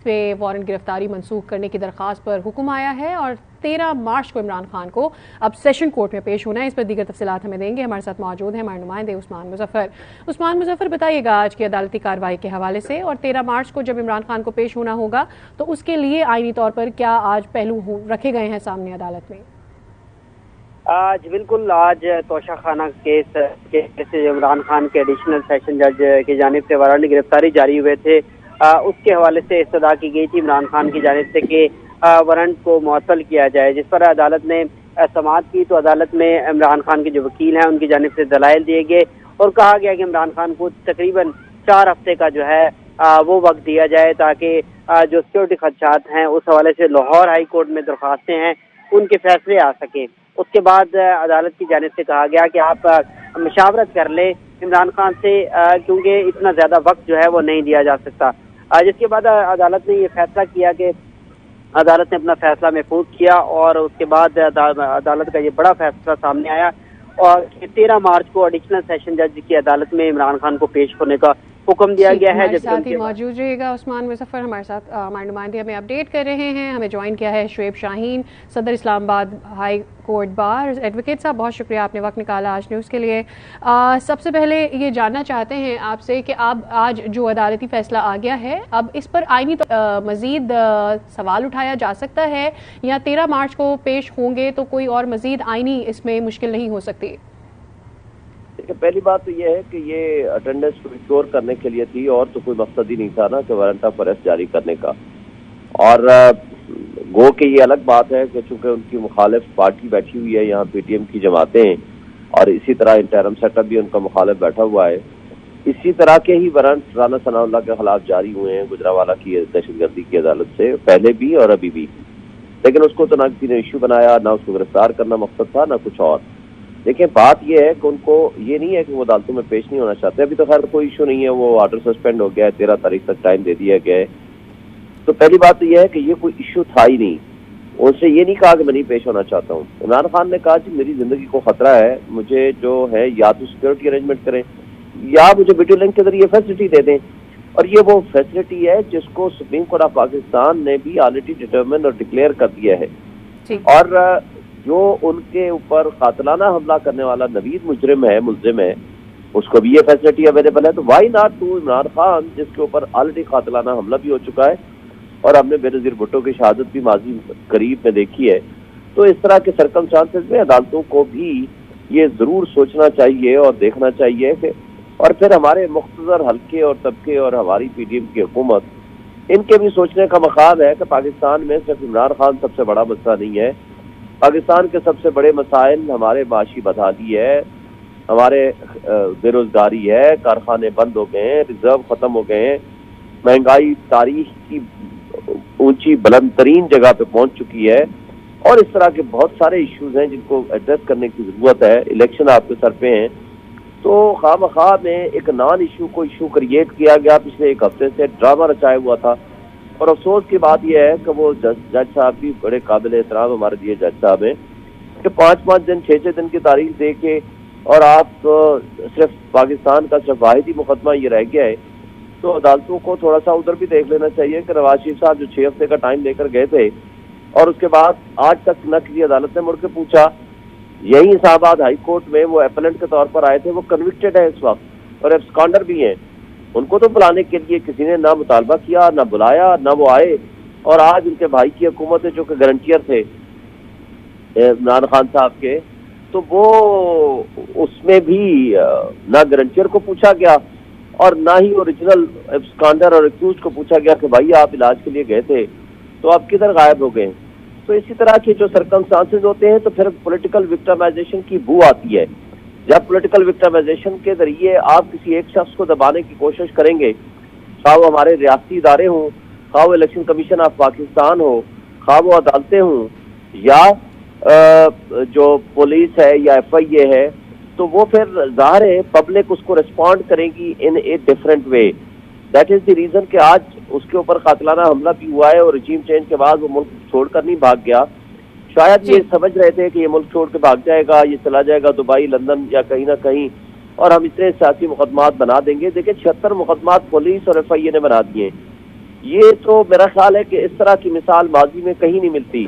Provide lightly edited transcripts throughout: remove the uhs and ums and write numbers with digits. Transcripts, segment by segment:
पे वारंट गिरफ्तारी मनसूख करने की दरख्वास्त पर हुक्म आया है और 13 मार्च को इमरान खान को अब सेशन कोर्ट में पेश होना है। इस पर दीगर तफसीलात हमें देंगे। हमारे साथ मौजूद हैं हमारे नुमाइंदे उस्मान मुजफ्फर। बताइएगा आज की अदालती कार्रवाई के हवाले से, और 13 मार्च को जब इमरान खान को पेश होना होगा तो उसके लिए आईनी तौर पर क्या आज पहलू रखे गए हैं सामने अदालत में? आज बिल्कुल, आज तोशा खाना केस इमरान खान के एडिशनल सेशन जज की जानिब से वारंट गिरफ्तारी जारी हुए थे, उसके हवाले से इस्तदा की गई थी इमरान खान की जानिब से कि वारंट को मुअत्तल किया जाए, जिस पर अदालत ने समाअत की। तो अदालत में इमरान खान के जो वकील हैं उनकी जानिब से दलाइल दिए गए और कहा गया कि इमरान खान को तकरीबन 4 हफ्ते का जो है वो वक्त दिया जाए ताकि जो सिक्योरिटी खदशात हैं उस हवाले से लाहौर हाई कोर्ट में दरख्वास्तें हैं उनके फैसले आ सकें। उसके बाद अदालत की जानिब से कहा गया कि आप मशावरत कर ले इमरान खान से, क्योंकि इतना ज्यादा वक्त जो है वो नहीं दिया जा सकता। जिसके बाद अदालत ने ये फैसला किया कि अदालत ने अपना फैसला महफूज किया और उसके बाद अदालत का ये बड़ा फैसला सामने आया और 13 मार्च को एडिशनल सेशन जज की अदालत में इमरान खान को पेश होने का हुक्म दिया गया है। साथ ही मौजूद रहिएगा उस्मान मुजफ्फर, हमारे साथ हमारे नुमाइंदे हमें अपडेट कर रहे हैं। हमें ज्वाइन किया है शुएब शाहीन, सदर Islamabad high court bar. Advocate साहब, बहुत शुक्रिया आपने वक्त निकाला आज न्यूज़ के लिए। सबसे पहले ये जानना चाहते हैं आपसे कि अब आज जो अदालती फैसला आ गया है, अब इस पर आईनी मजीद सवाल उठाया जा सकता है या 13 मार्च को पेश होंगे तो कोई और मजीद आईनी इसमें मुश्किल नहीं हो सकती? पहली बात तो ये है कि ये अटेंडेंस को रिस्टोर करने के लिए थी और तो कोई मकसद ही नहीं था ना कि वारंट ऑफ अरेस्ट जारी करने का। और गो के ये अलग बात है कि चूंकि उनकी मुखालिफ पार्टी बैठी हुई है यहाँ, पीटीएम की जमातें, और इसी तरह इंटरम सेटअप भी उनका मुखालिफ बैठा हुआ है। इसी तरह के ही वारंट राना सनाउल्लाह के खिलाफ जारी हुए हैं गुजरावाला की दहशतगर्दी की अदालत से, पहले भी और अभी भी, लेकिन उसको तो ना किसी ने इशू बनाया, ना उसको गिरफ्तार करना मकसद था, ना कुछ और। देखिए, बात यह है कि उनको ये नहीं है कि वो अदालतों में पेश नहीं होना चाहते। अभी तो खैर कोई इशू नहीं है, वो ऑर्डर सस्पेंड हो गया है, 13 तारीख तक टाइम दे दिया गया है। तो पहली बात तो यह है कि ये कोई इशू था ही नहीं। उनसे ये नहीं कहा कि मैं नहीं पेश होना चाहता हूँ। इमरान खान ने कहा कि मेरी जिंदगी को खतरा है, मुझे जो है या तो सिक्योरिटी अरेंजमेंट करें या मुझे वीडियो लिंक के जरिए फैसिलिटी दे दें, और ये वो फैसिलिटी है जिसको सुप्रीम कोर्ट ऑफ पाकिस्तान ने भी ऑलरेडी डिटरमिन और डिक्लेयर कर दिया है। और जो उनके ऊपर कातिलाना हमला करने वाला नवीद मुजरिम है, मुलजिम है, उसको भी ये फैसिलिटी अवेलेबल है। तो why not to Imran Khan, जिसके ऊपर ऑलरेडी कातिलाना हमला भी हो चुका है और हमने बेनज़ीर भुट्टो की शहादत भी माजी करीब में देखी है। तो इस तरह के सर्कमस्टांसेस में अदालतों को भी ये जरूर सोचना चाहिए और देखना चाहिए कि, और फिर हमारे मुख्तसर हल्के और तबके और हमारी पीडीएम की हुकूमत, इनके भी सोचने का मकाम है कि पाकिस्तान में सिर्फ इमरान खान सबसे बड़ा मसला नहीं है। पाकिस्तान के सबसे बड़े मसाइल हमारे माशी बदहाली है, हमारे बेरोजगारी है, कारखाने बंद हो गए हैं, रिजर्व खत्म हो गए हैं, महंगाई तारीख की ऊंची बुलंद तरीन जगह पे पहुंच चुकी है, और इस तरह के बहुत सारे इश्यूज हैं जिनको एड्रेस करने की जरूरत है। इलेक्शन आपके सर पे हैं, तो खामखा में एक नॉन इशू को इशू क्रिएट किया गया। पिछले 1 हफ्ते से ड्रामा रचाया हुआ था, और अफसोस की बात यह है कि वो जज साहब भी बड़े काबिल एहतराम हमारे दिए जज साहब हैं कि 5-5 दिन 6-6 दिन की तारीख दे के, और आप सिर्फ पाकिस्तान का सिर्फ वाहिद ही मुकदमा ये रह गया है। तो अदालतों को थोड़ा सा उधर भी देख लेना चाहिए कि नवाज शरीफ साहब जो 6 हफ्ते का टाइम लेकर गए थे और उसके बाद आज तक न किसी अदालत ने मुड़ के पूछा। यही इस्लामाबाद हाई कोर्ट में वो एपेलेंट के तौर पर आए थे, वो कन्विक्टेड है इस वक्त और एब्सकॉन्डर भी हैं। उनको तो बुलाने के लिए किसी ने ना मुतालबा किया, ना बुलाया, ना वो आए। और आज उनके भाई की हुकूमत है जो कि गारंटियर थे इमरान खान साहब के, तो वो उसमें भी ना गारंटियर को पूछा गया और ना ही ओरिजिनल एब्सकॉन्डर और एक्यूज को पूछा गया कि भाई आप इलाज के लिए गए थे तो आप किधर गायब हो गए। तो इसी तरह के जो सर्कमस्टांसेस होते हैं तो फिर पॉलिटिकल विक्टिमाइजेशन की बू आती है। जब पॉलिटिकल विक्टिमाइजेशन के जरिए आप किसी एक शख्स को दबाने की कोशिश करेंगे, खा वो हमारे रियासती इदारे हों, खा वो इलेक्शन कमीशन ऑफ पाकिस्तान हो, खा वो अदालतें हों, या जो पुलिस है या FIA है, तो वो फिर ज़ाहिर है पब्लिक उसको रिस्पॉन्ड करेगी in a different way. That is the reason कि आज उसके ऊपर कातिलाना हमला भी हुआ है और रिजीम चेंज के बाद वो मुल्क छोड़कर नहीं भाग गया। शायद ये समझ रहे थे कि ये मुल्क छोड़ के भाग जाएगा, ये चला जाएगा दुबई, लंदन या कहीं ना कहीं, और हम इतने सियासी मुकदमात बना देंगे। देखिए 76 मुकदमात पुलिस और FIA ने बना दिए। یہ تو میرا خیال ہے کہ اس طرح کی مثال ماضی میں کہیں نہیں ملتی.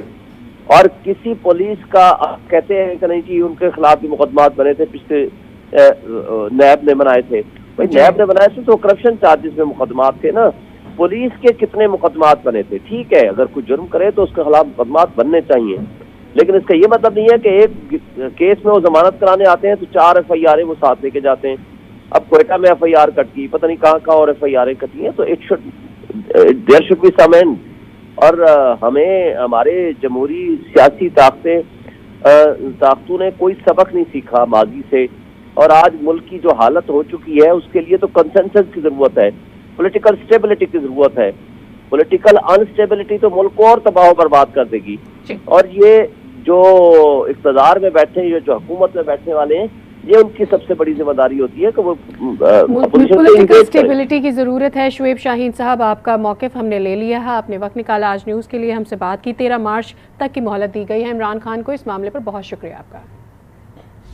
اور کسی پولیس کا کہتے ہیں کہ نہیں جی ان کے خلاف بھی مقدمات بنے تھے, پچھلے نیب نے بنائے تھے. بھائی نیب نے بنائے تھے تو کرپشن چارجز میں مقدمات تھے نا. پولیس کے کتنے مقدمات بنے تھے؟ ٹھیک ہے, اگر کوئی جرم کرے تو اس کے خلاف مقدمات بننے چاہیے, لیکن اس کا یہ مطلب نہیں ہے کہ ایک کیس میں وہ ضمانت کرانے آتے ہیں تو 4 FIR وہ ساتھ لے کے جاتے ہیں. اب کوئٹہ میں FIR کٹ کی, پتہ نہیں کہاں اور FIR کٹی ہیں, تو there should be some end. اور ہمیں ہمارے جمہوری سیاسی طاقتوں نے کوئی سبق نہیں سیکھا ماضی سے, اور آج ملک کی جو حالت ہو چکی ہے اس کے لیے تو کنسنسس کی ضرورت ہے, پولیٹیکل سٹیبلٹی کی ضرورت ہے. پولیٹیکل انسٹیبلٹی تو ملک کو اور تباہ و برباد کر دے گی. اور یہ جو اقتدار میں بیٹھے ہیں, جو حکومت میں بیٹھنے والے ہیں, یہ ان کی سب سے بڑی ذمہ داری ہوتی ہے کہ وہ پولیٹیکل سٹیبلٹی کی ضرورت ہے. شعیب شاہین صاحب, آپ کا موقف ہم نے لے لیا ہے, آپ نے وقت نکالا آج نیوز کے لیے, ہم سے بات کی. 13 مارچ تک کی مہلت دی گئی ہے عمران خان کو. اس معاملے پر بہت شکریہ آپ کا.